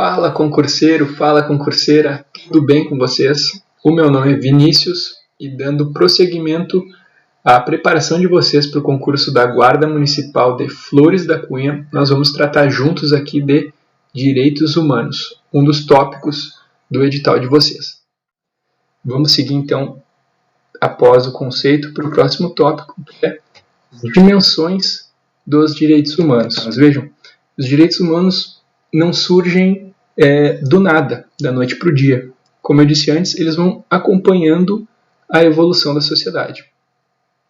Fala concurseiro, fala concurseira, tudo bem com vocês? O meu nome é Vinícius e dando prosseguimento à preparação de vocês para o concurso da Guarda Municipal de Flores da Cunha, nós vamos tratar juntos aqui de direitos humanos, um dos tópicos do edital de vocês. Vamos seguir então, após o conceito, para o próximo tópico, que é dimensões dos direitos humanos. Mas vejam, os direitos humanos não surgem do nada, da noite para o dia. Como eu disse antes, eles vão acompanhando a evolução da sociedade.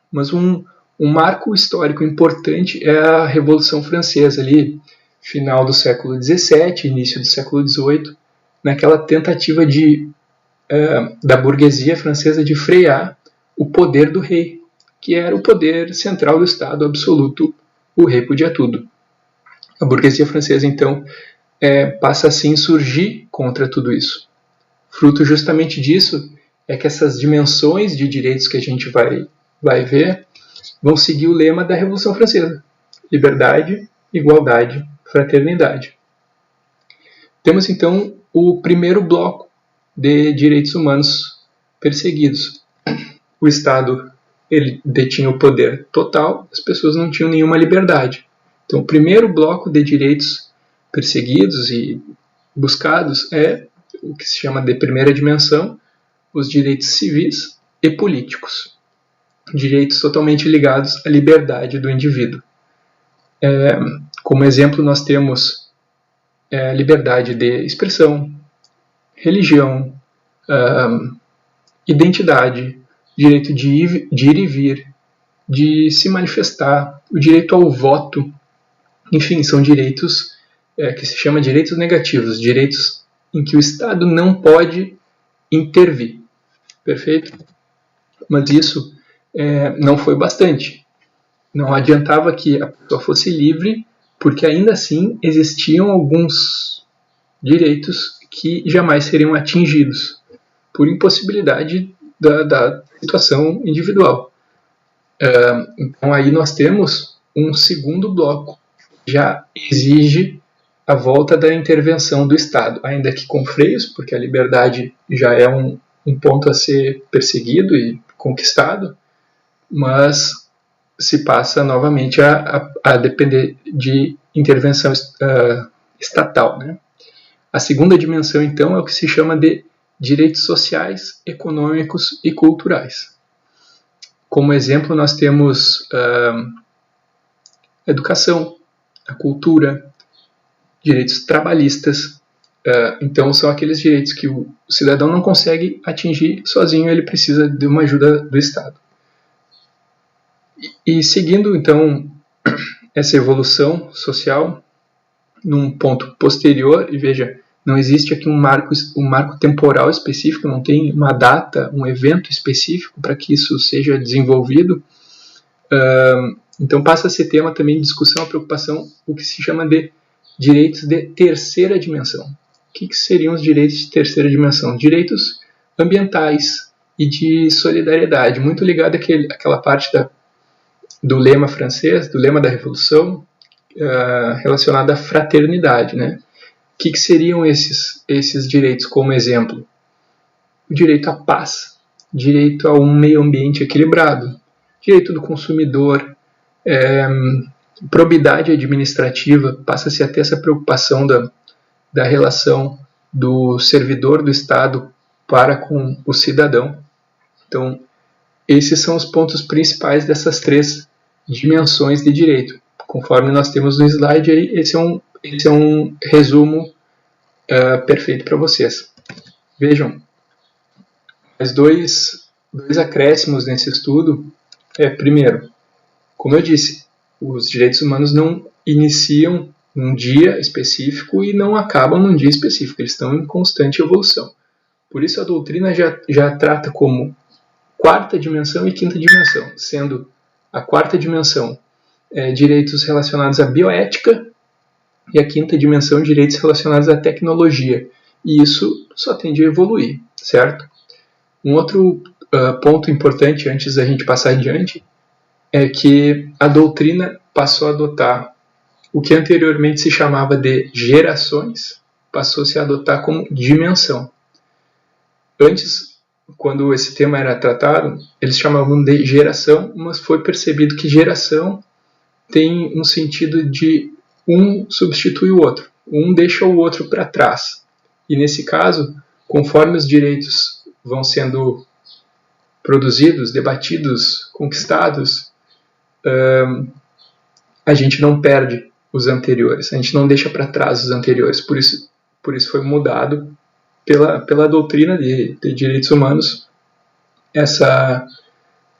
Mas um marco histórico importante é a Revolução Francesa, ali, final do século XVII, início do século XVIII, naquela tentativa da burguesia francesa de frear o poder do rei, que era o poder central do Estado absoluto, o rei podia tudo. A burguesia francesa, então, passa assim a surgir contra tudo isso. Fruto justamente disso é que essas dimensões de direitos que a gente vai ver vão seguir o lema da Revolução Francesa: liberdade, igualdade, fraternidade. Temos então o primeiro bloco de direitos humanos perseguidos. O Estado ele detinha o poder total, as pessoas não tinham nenhuma liberdade. Então o primeiro bloco de direitos perseguidos e buscados é o que se chama de primeira dimensão, os direitos civis e políticos. Direitos totalmente ligados à liberdade do indivíduo. Como exemplo, nós temos liberdade de expressão, religião, identidade, direito de ir e vir, de se manifestar, o direito ao voto. Enfim, são direitos que se chama direitos negativos, direitos em que o Estado não pode intervir. Perfeito? Mas isso não foi bastante. Não adiantava que a pessoa fosse livre, porque ainda assim existiam alguns direitos que jamais seriam atingidos por impossibilidade da situação individual. Então aí nós temos um segundo bloco, já exige a volta da intervenção do Estado, ainda que com freios, porque a liberdade já é um ponto a ser perseguido e conquistado, mas se passa novamente a depender de intervenção estatal, né? A segunda dimensão, então, é o que se chama de direitos sociais, econômicos e culturais. Como exemplo, nós temos a educação, a cultura, direitos trabalhistas. Então, são aqueles direitos que o cidadão não consegue atingir sozinho, ele precisa de uma ajuda do Estado. E seguindo, então, essa evolução social, num ponto posterior, e veja, não existe aqui um marco temporal específico, não tem uma data, um evento específico para que isso seja desenvolvido. Então passa a ser tema também de discussão, a preocupação, o que se chama de direitos de terceira dimensão. O que seriam os direitos de terceira dimensão? Direitos ambientais e de solidariedade, muito ligado àquela parte do lema francês, do lema da Revolução, relacionado à fraternidade, né? O que seriam esses direitos como exemplo? O direito à paz, direito a um meio ambiente equilibrado, direito do consumidor, probidade administrativa, passa-se a ter essa preocupação da relação do servidor do Estado para com o cidadão. Então, esses são os pontos principais dessas três dimensões de direito. Conforme nós temos no slide aí, esse é um resumo perfeito para vocês. Vejam, mais dois acréscimos nesse estudo. Primeiro, como eu disse, os direitos humanos não iniciam num dia específico e não acabam num dia específico, eles estão em constante evolução. Por isso a doutrina já trata como quarta dimensão e quinta dimensão, sendo a quarta dimensão direitos relacionados à bioética e a quinta dimensão direitos relacionados à tecnologia. E isso só tende a evoluir, certo? Um outro ponto importante antes da gente passar adiante é que a doutrina passou a adotar o que anteriormente se chamava de gerações, passou a se adotar como dimensão. Antes, quando esse tema era tratado, eles chamavam de geração, mas foi percebido que geração tem um sentido de um substitui o outro, um deixa o outro para trás. E nesse caso, conforme os direitos vão sendo produzidos, debatidos, conquistados, a gente não perde os anteriores, a gente não deixa para trás os anteriores. Por isso foi mudado pela doutrina de direitos humanos essa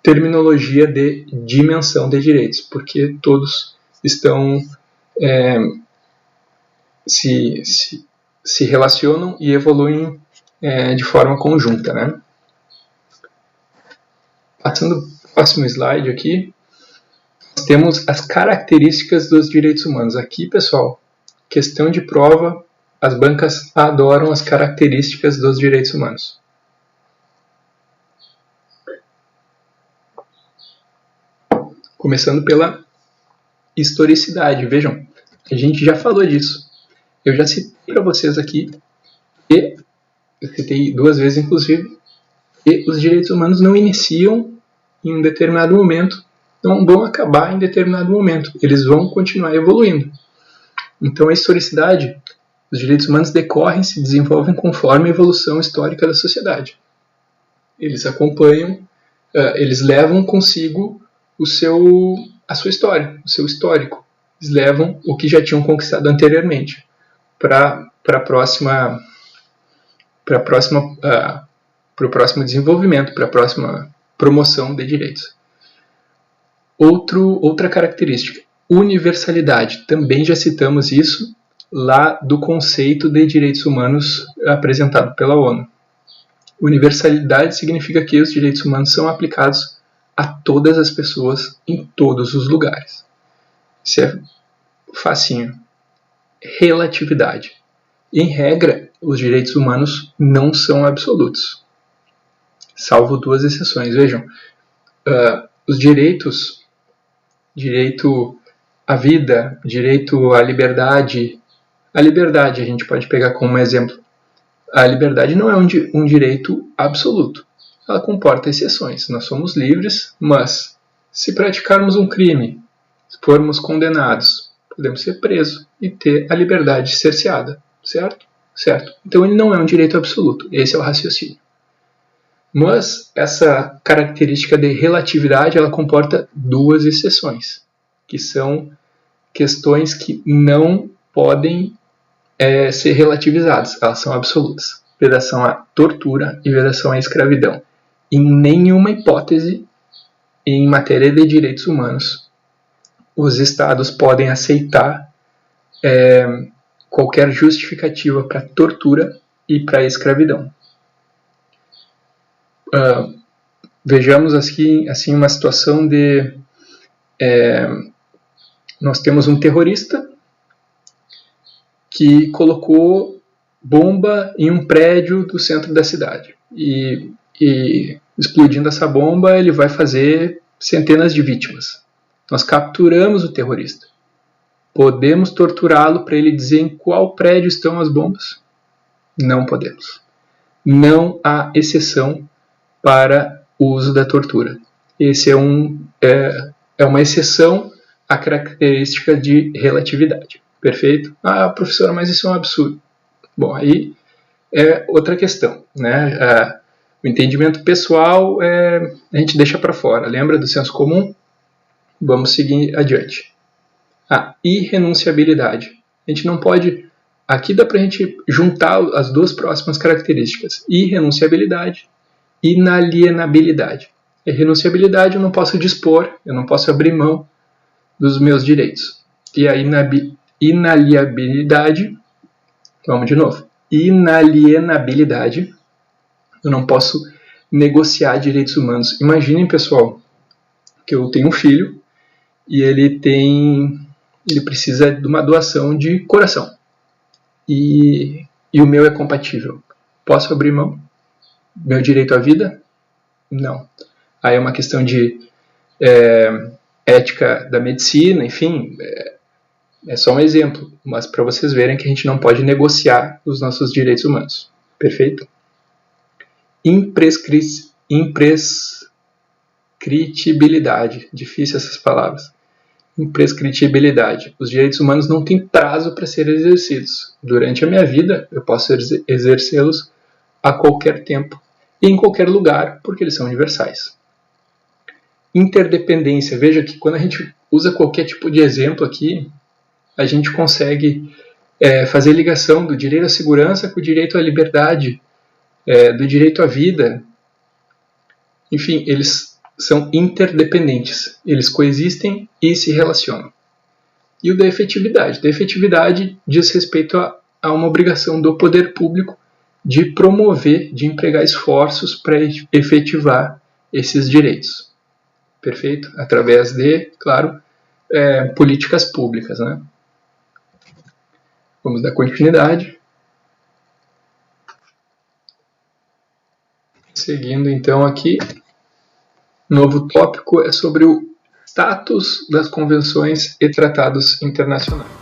terminologia de dimensão de direitos, porque todos estão se relacionam e evoluem de forma conjunta, né? Passando para o próximo slide aqui, nós temos as características dos direitos humanos. Aqui, pessoal, questão de prova, as bancas adoram as características dos direitos humanos. Começando pela historicidade. Vejam, a gente já falou disso. Eu já citei para vocês aqui, e eu citei 2 vezes inclusive, e os direitos humanos não iniciam em um determinado momento, não vão acabar em determinado momento, eles vão continuar evoluindo. Então a historicidade, os direitos humanos decorrem, se desenvolvem conforme a evolução histórica da sociedade. Eles acompanham, eles levam consigo a sua história, o seu histórico. Eles levam o que já tinham conquistado anteriormente para o próximo desenvolvimento, para a próxima promoção de direitos. Outra característica, universalidade. Também já citamos isso lá do conceito de direitos humanos apresentado pela ONU. Universalidade significa que os direitos humanos são aplicados a todas as pessoas em todos os lugares. Isso é facinho. Relatividade. Em regra, os direitos humanos não são absolutos, salvo 2 exceções. Vejam, os direitos, direito à vida, direito à liberdade. A liberdade a gente pode pegar como exemplo. A liberdade não é um direito absoluto. Ela comporta exceções. Nós somos livres, mas se praticarmos um crime, se formos condenados, podemos ser presos e ter a liberdade cerceada. Certo? Certo. Então ele não é um direito absoluto. Esse é o raciocínio. Mas essa característica de relatividade, ela comporta 2 exceções, que são questões que não podem ser relativizadas. Elas são absolutas. Vedação à tortura e vedação à escravidão. Em nenhuma hipótese, em matéria de direitos humanos, os estados podem aceitar qualquer justificativa para tortura e para escravidão. Vejamos aqui assim, uma situação de... nós temos um terrorista que colocou bomba em um prédio do centro da cidade. E explodindo essa bomba, ele vai fazer centenas de vítimas. Nós capturamos o terrorista. Podemos torturá-lo para ele dizer em qual prédio estão as bombas? Não podemos. Não há exceção para o uso da tortura. Esse é uma exceção à característica de relatividade. Perfeito? Ah, professora, mas isso é um absurdo. Bom, aí é outra questão, né? O entendimento pessoal a gente deixa para fora. Lembra do senso comum? Vamos seguir adiante. A irrenunciabilidade. A gente não pode... Aqui dá para a gente juntar as 2 próximas características. Irrenunciabilidade e inalienabilidade. A irrenunciabilidade eu não posso dispor, eu não posso abrir mão dos meus direitos. E a inalienabilidade, vamos de novo. Inalienabilidade, eu não posso negociar direitos humanos. Imaginem, pessoal, que eu tenho um filho e ele precisa de uma doação de coração. E o meu é compatível. Posso abrir mão? Meu direito à vida? Não. Aí é uma questão de ética da medicina, enfim. É só um exemplo, mas para vocês verem que a gente não pode negociar os nossos direitos humanos. Perfeito? Imprescritibilidade. Difícil essas palavras. Imprescritibilidade. Os direitos humanos não têm prazo para serem exercidos. Durante a minha vida, eu posso exercê-los a qualquer tempo e em qualquer lugar, porque eles são universais. Interdependência. Veja que quando a gente usa qualquer tipo de exemplo aqui, a gente consegue fazer ligação do direito à segurança com o direito à liberdade, do direito à vida. Enfim, eles são interdependentes, eles coexistem e se relacionam. E o da efetividade. Da efetividade diz respeito a uma obrigação do poder público de promover, de empregar esforços para efetivar esses direitos. Perfeito? Através de, claro, políticas públicas, né? Vamos dar continuidade. Seguindo então aqui, novo tópico é sobre o status das convenções e tratados internacionais.